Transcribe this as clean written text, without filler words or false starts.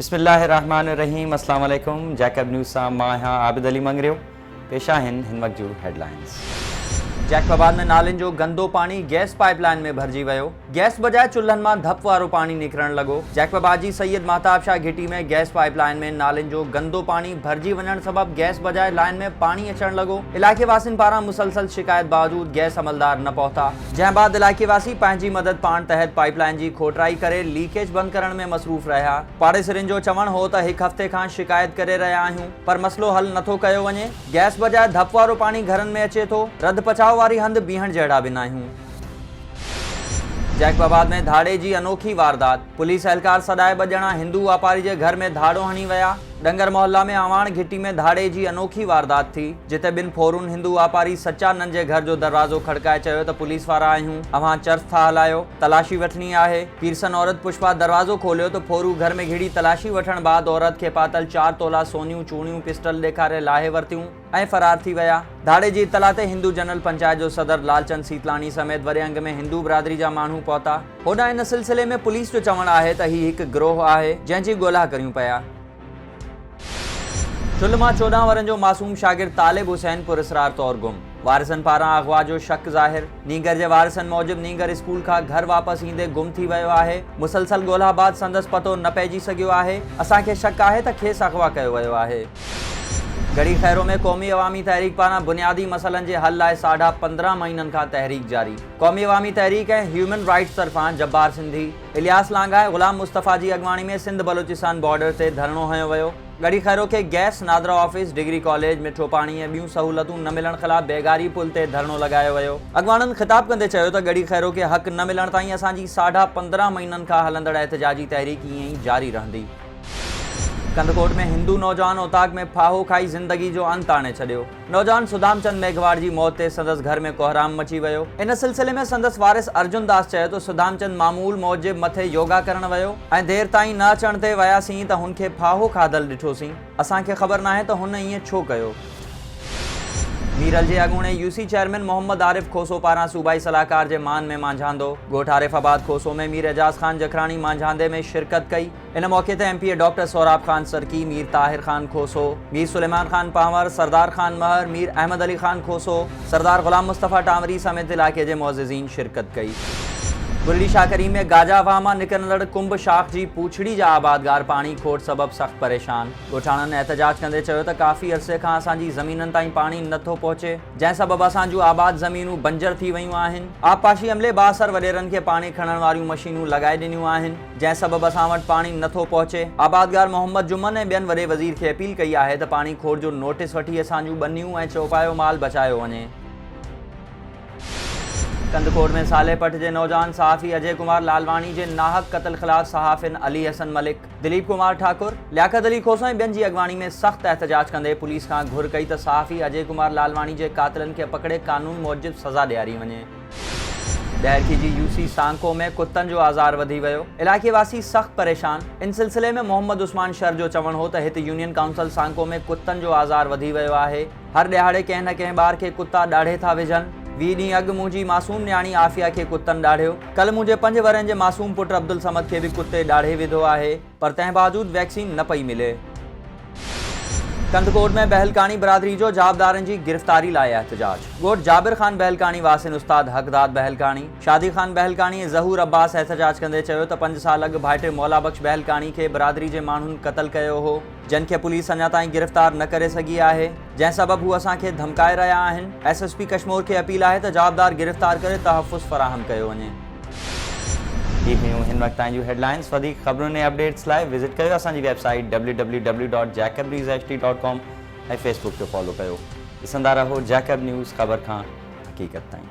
बिस्मिल्लाहिर्रहमानिर्रहीम। अस्सलाम वालेकुम। जैकब न्यूज़ सां मां आहियां आबिद अली मंगरियो। पेश आहिनि हिन वक़्त जूं हेडलाइंस। जैकबाबाद में नालियुनि जो गंदो पानी गैस पाइपलाइन में भरिजी वियो। गैस बजाए चुल्हनि मां धप वारो पानी निकिरण लॻो। जैकबाबाद जी सैयद महताब शाह घिटी में गैस पाइपलाइन में नालियुनि जो गंदो पानी भरिजी वञण सबबि गैस बजाए लाइन में पानी अचण लॻो। इलाइक़े वासियुनि पारां मुसलसल शिकायत बावजूद गैस अमलदार न पहुता, जंहिं बाद इलाइक़े वासी पंहिंजी मदद पाण तहत पाइपलाइन जी खोटराई करे लीकेज बंदि करण में मसरूफ़ रहिया। पाड़ेसरियुनि जो चवणु हो त हिकु हफ़्ते खां शिकायत करे रहिया आहियूं, पर मसलो हल नथो कयो वञे। गैस बजाए धप वारो पानी घरनि में अचे थो, रद पचाव वारी हंधि बीहण जहिड़ा बि न आहियूं। जैकबाबाद में धाड़े जी अनोखी वारदात। पुलिस एहलकार सदाए ॿ ॼणा हिंदू वापारी जे घर में धाड़ो हणी विया। डंगर मोहल्ला में आवाण घिटी में धाड़े जी अनोखी वारदात थी, जिते ॿिनि फोरुनि हिंदू वापारी सच्चानंद जे घर जो दरवाज़ो खड़काए चयो त पुलिस वारा आहियूं, अव्हां चर्च था हलायो, तलाशी वठणी आहे। पीरसन औरत पुष्पा दरवाज़ो खोलियो त फोरू घर में घिड़ी तलाशी वठण बाद औरत खे पातल 4 तोला सोनियूं चूड़ियूं पिस्टल ॾेखारे लाहे वरितियूं ऐं फरार थी विया। धाड़े जी इतला ते हिंदू जनरल पंचायत जो सदर लालचंद सीतलानी समेत वरे अंग में हिंदू बिरादरी जा माण्हू पहुता। होॾां इन सिलसिले में पुलिस जो चवणु आहे त हीउ हिकु गिरोह आहे जंहिंजी ॻोल्हा करियूं पिया। चुल्ह मां 14 वरनि जो मासूम शागिर्द तालिब हुसैन पुरस्रार तौर गुम। वारिसनि पारां अगवा जो शक ज़ाहिर। नीगर जे वारिसनि मूजिब नीगर स्कूल खां घर वापसि ईंदे गुम थी वियो आहे। मुसलसल ॻोल्हा बाद संदसि पतो न पइजी सघियो आहे। असांखे शक आहे त खेसि अगवा कयो वियो आहे। गढ़ी खैरो में क़ौमी अवामी तहरीक पारां बुनियादी मसइलनि जे हल लाइ 15.5 महीननि खां तहरीक जारी। क़ौमी अवामी तहरीक ऐं ह्यूमन राइट्स तरफ़ां जब्बार सिंधी, इलियास लांघा ऐं ग़ुलाम मुस्तफ़ा जी अॻवानी में सिंध बलोचिस्तान बॉर्डर ते धरणो हयो वियो। गढ़ी खैरो खे gas, NADRA office, degree college, मिठो पाणी ऐं ॿियूं सहूलतूं न मिलण ख़िलाफ़ बेगारी पुल ते धरणो लॻायो वियो। अॻवाननि ख़िताब कंदे चयो त गढ़ी खैरो खे हक़ न मिलण ताईं असांजी 15.5 महीननि खां हलंदड़ एहतजाजी तहरीक ईअं ई जारी रहंदी। कंदकोट में हिंदू नौजवान औताक में फाहो खाई ज़िंदगी जो अंत आणे छॾियो। नौजवान सुदामचंद मेघवाड़ जी मौत ते संदसि घर में कोहराम मची वियो। इन सिलसिले में संदसि वारिस अर्जुन दास चयो त सुदामचंद मामूल मौजिब मथे योगा करण वियो ऐं देर ताईं न अचण ते वियासीं त हुनखे फाहो खाधल ॾिठोसीं। असांखे ख़बर नाहे त हुन ईअं छो कयो। मीरल जे अॻूणे यूसी चेयरमैन मोहम्मद आरिफ खोसो पारां सूबाई सलाहकार जे मान में मांझांदो। ॻोठ आरिफाबाद खोसो में मीर एजाज़ ख़ान जखराणी मांझांदे में शिरकत कई। इन मौक़े ते एमपी डॉक्टर सोराब ख़ान सरकी, मीर ताहिर ख़ान खोसो, मीर सुलेमान ख़ान पांवर, सरदार ख़ान महर, मीर अहमद अली ख़ान खोसो, सरदार ग़ुलाम मुस्तफ़ा टांवरी समेत इलाइक़े जे मुअज़्ज़िज़ीन शिरकत कई। बुरड़ी शाहकरी में गाजावाह मां निकिरंदड़ कुंभ शाख जी पूछड़ी जा आबादगार पाणी खोट सबबि सख़्तु परेशान। ॻोठाणनि एहतजाज कंदे चयो त काफ़ी अरसे खां असांजी ज़मीननि ताईं पाणी नथो पहुचे, जंहिं सबबि असांजूं आबाद ज़मीनूं बंजर थी वियूं आहिनि। आबपाशी अमले बाअसर वॾेरनि खे पाणी खणण वारियूं मशीनूं लॻाए ॾिनियूं आहिनि, जंहिं सबबि असां वटि पाणी नथो पहुचे। आबादगार मोहम्मद जुमन ऐं ॿियनि वॾे वज़ीर खे अपील कई आहे त पाणी खोट जो नोटिस वठी असांजूं ॿनियूं ऐं चौपायो माल बचायो वञे। कंदकोट में सालेपट जे नौजवान सहाफ़ी अजय कुमार लालवानी जे नाहक क़त्ल ख़िलाफ़ सहाफ़िन अली हसन मलिक, दिलीप कुमार ठाकुर, लियाकत अली खोसो ऐं ॿियनि जी अॻवानी में सख़्तु एहतजाज कंदे पुलिस खां घुर कई त सहाफ़ी अजय कुमार लालवानी जे क़ातिलनि खे पकड़े कानून मूजिब सज़ा ॾियारी वञे। ॾहरकी जी यूसी सांको में कुतनि जो आज़ार वधी वियो। इलाइक़े वासी सख़्तु परेशान। इन सिलसिले में मोहम्मद उस्मान शर जो चवणु हो त हिते यूनियन काउंसिल सांको में कुतनि जो आज़ार वधी वियो आहे। हर ॾिहाड़े कंहिं न कंहिं ॿार खे कुता ॾाढे था विझनि। 20 ॾींहं अॻु मुंहिंजी मासूम न्याणी आफ़िया खे कुतनि ॾाढियो। कल्ह मुंहिंजे 5 वरनि जे मासूम पुटु अब्दुल समद खे बि कुते ॾाढे विधो आहे, पर तंहिं बावजूद वैक्सीन न पई मिले। कंदकोट में बहलकानी बिरादरी जो जाबदारनि जी गिरफ़्तारी लाइ एहतजाज। ॻोठ जाबिर ख़ान बहलकानी वासिन उस्ताद हक़दाद बहलकानी, शादी ख़ान बहलकानी ऐं ज़हूर अब्बास एहतजाज कंदे चयो त 5 साल अॻु भाइटे मौला बख़्श बहलकानी खे बिरादरी जे माण्हुनि क़त्ल कयो हो, जिन खे पुलिस अञा ताईं गिरफ़्तार न करे सघी आहे, जंहिं सबबि हू असांखे धमकाए रहिया आहिनि। एसएसपी कश्मीर खे अपील आहे त जाबदार गिरफ़्तार करे तहफ़्फ़ुज़ फ़राहम कयो वञे। ये हुयूं हिन वक़्त ताईं जूं हेडलाइंस। वधीक ख़बरुनि ऐं अपडेट्स लाइ विज़िट कयो असांजी वेबसाइट www.jacobnewshd.com ऐं फेसबुक ते फॉलो कयो। ॾिसंदा रहो जैकब न्यूज़, ख़बर खां हक़ीक़त ताईं।